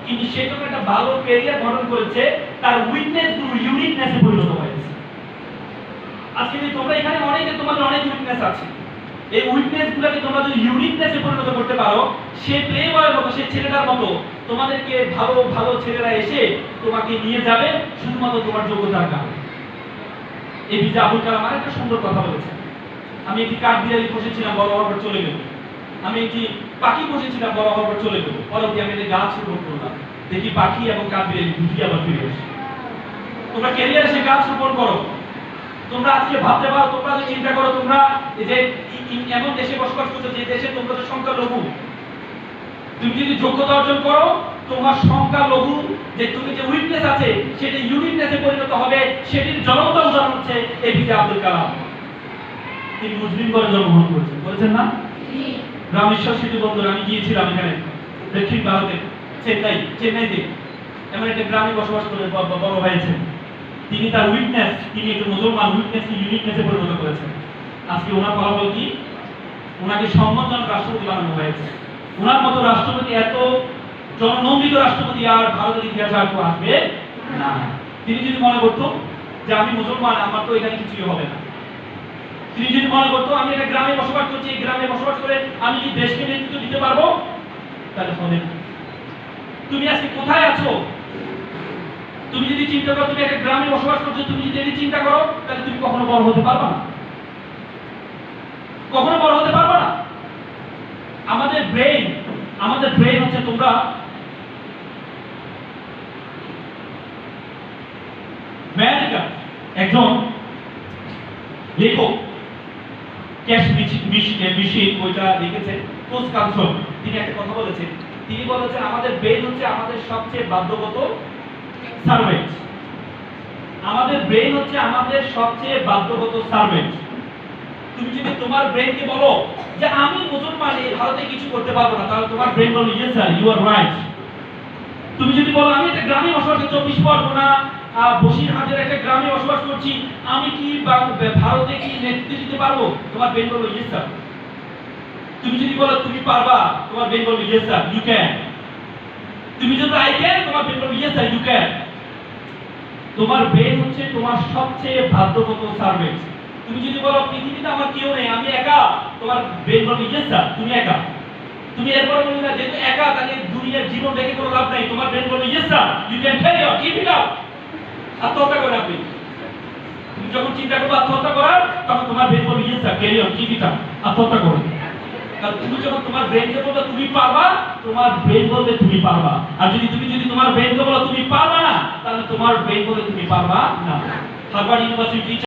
কিন্তু সে যখন একটা ভালো ক্যারিয়ার গঠন করেছে তার উইকনেস গুলো ইউনিকনেসে পরিণত হয়েছে। আজকে যদি তোমরা এখানে অনেকে তোমাদের অনেক উইকনেস আছে, এই উইকনেস গুলোকে তোমরা যদি ইউনিকনেসে পরিণত করতে পারো, সে প্লে বয়ের মতো, সে ছেলেটার মতো তোমাদেরকে ভালো ভালো ছেলেরা এসে তোমাকে নিয়ে যাবে শুধুমাত্র তোমার যোগ্যতার কারণে। এপিজে আবুল কালাম আরেকটা সুন্দর কথা বলেছেন, আমি একটি কাঠবিড়ালি বসেছিলাম, বড় হওয়ার পর চলে গেল। আমি একটি পাখি বসেছিলাম, বড় হওয়ার পর চলে গেল। পরবর্তী আমি গাছ রোপণ করলাম, দেখি পাখি এবং কাঠবিড়ালি দুটি আবার ফিরে আসে। তোমরা ক্যারিয়ারে সে গাছ রোপণ করো। তোমরা আজকে ভাবতে পারো, তোমরা যদি চিন্তা করো, তোমরা যে এমন দেশে বসবাস করছো যে দেশে তোমরা যে সংখ্যালঘু, তুমি যদি যোগ্যতা অর্জন করো, তোমার সংখ্যালঘু যে তুমি যে উইকনেস আছে সেটা ইউনিকনেসে পরিণত হবে। সেটির জ্বলন্ত উদাহরণ হচ্ছে এপিজে আব্দুল কালাম। তিনি মুসলিম ঘরে জন্মগ্রহণ করেছেন না? রামেশ্বর সেতু বন্দর আমি গিয়েছিলাম, এখানে দক্ষিণ ভারতে চেন্নাইতে এমন একটা গ্রামে বসবাস করে বড় হয়েছে। তিনি তার উইকনেস, তিনি একজন মুসলমান, উইকনেসকে ইউনিকনেসে পরিণত করেছেন। আজকে ওনার ফলাফল কি? ওনাকে সম্মানজনক রাষ্ট্রপতি বানানো হয়েছে। ওনার মতো রাষ্ট্রপতি, এত জননন্দিত রাষ্ট্রপতি আর ভারতের ইতিহাসে আর কেউ আসবে না। তিনি যদি মনে করতো যে আমি মুসলমান, আমার তো এখানে কিছুই হবে না, তিনি যদি মনে করতো আমি একটা গ্রামে বসবাস করছি, এই গ্রামে বসবাস করে আমি কি দেশকে নেতৃত্ব দিতে পারবো, তাহলে হবে না। তুমি আজকে কোথায় আছো? তুমি যদি চিন্তা করো তুমি একটা গ্রামে বসবাস করছো, তুমি যদি চিন্তা করো, তাহলে তুমি কখনো বড় হতে পারবে না, কখনো বড় হতে পারবে না। আমাদের ব্রেন হচ্ছে, তোমরা আমেরিকা একজন লেখক ক্যাশ মেশিন ওইটা লিখেছেন কোচ কানসন, তিনি একটা কথা বলেছেন। তিনি বলেছেন আমাদের ব্রেন হচ্ছে আমাদের সবচেয়ে বাধ্যগত সার্ভেন্ট। আমাদের ব্রেন হচ্ছে আমাদের সবচেয়ে বাধ্যগত সার্ভেন্ট। তুমি যদি তোমার ব্রেনকে বলো যে আমি মুসলমান, এই ভারতে কিছু করতে পারবো না, তাহলে তোমার ব্রেন বলবে yes sir, you are right. তুমি যদি বলো আমি একটা গ্রামে বসবাস করছি, 24 পরগনা বসিরহাটের একটা গ্রামে বসবাস করছি, আমি কি ভারতে কি নেতৃত্ব দিতে পারবো, তোমার ব্রেন বলবে ইয়েস স্যার। তুমি যদি বলো তুমি পারবা, তোমার ব্রেন বলবে ইয়েস স্যার, ইউ ক্যান। তুমি যদি আই ক্যান, তোমার ব্রেন বলবে ইয়েস স্যার, ইউ ক্যান। তোমার ব্রেন হচ্ছে তোমার সবচেয়ে বাধ্যগত সার্ভেন্ট। তুমি যদি বলো পৃথিবীতে আমার কেউ নেই, আমি একা, তোমার ব্রেন বলবে ইয়েস স্যার, তুমি একা। তুমি এরপরে বলবে না যেহেতু একা, তাহলে দুনিয়ার জীবন দেখে কোনো লাভ নাই, তোমার ব্রেন বলবে yes sir, you can carry on, keep it up. আত্মহত্যা করে আপনি, তুমি যখন চিন্তা করবে আত্মহত্যা করার, তখন তোমার ব্রেন বলবে yes sir, carry on, keep it up, আত্মহত্যা করো। কারণ তুমি যখন তোমার ব্রেনকে বলবে তুমি পারবা, তোমার ব্রেন বলবে তুমি পারবা। আর যদি তোমার ব্রেনকে বলো তুমি পারবা না, তাহলে তোমার ব্রেন বলবে তুমি পারবা না। Harvard university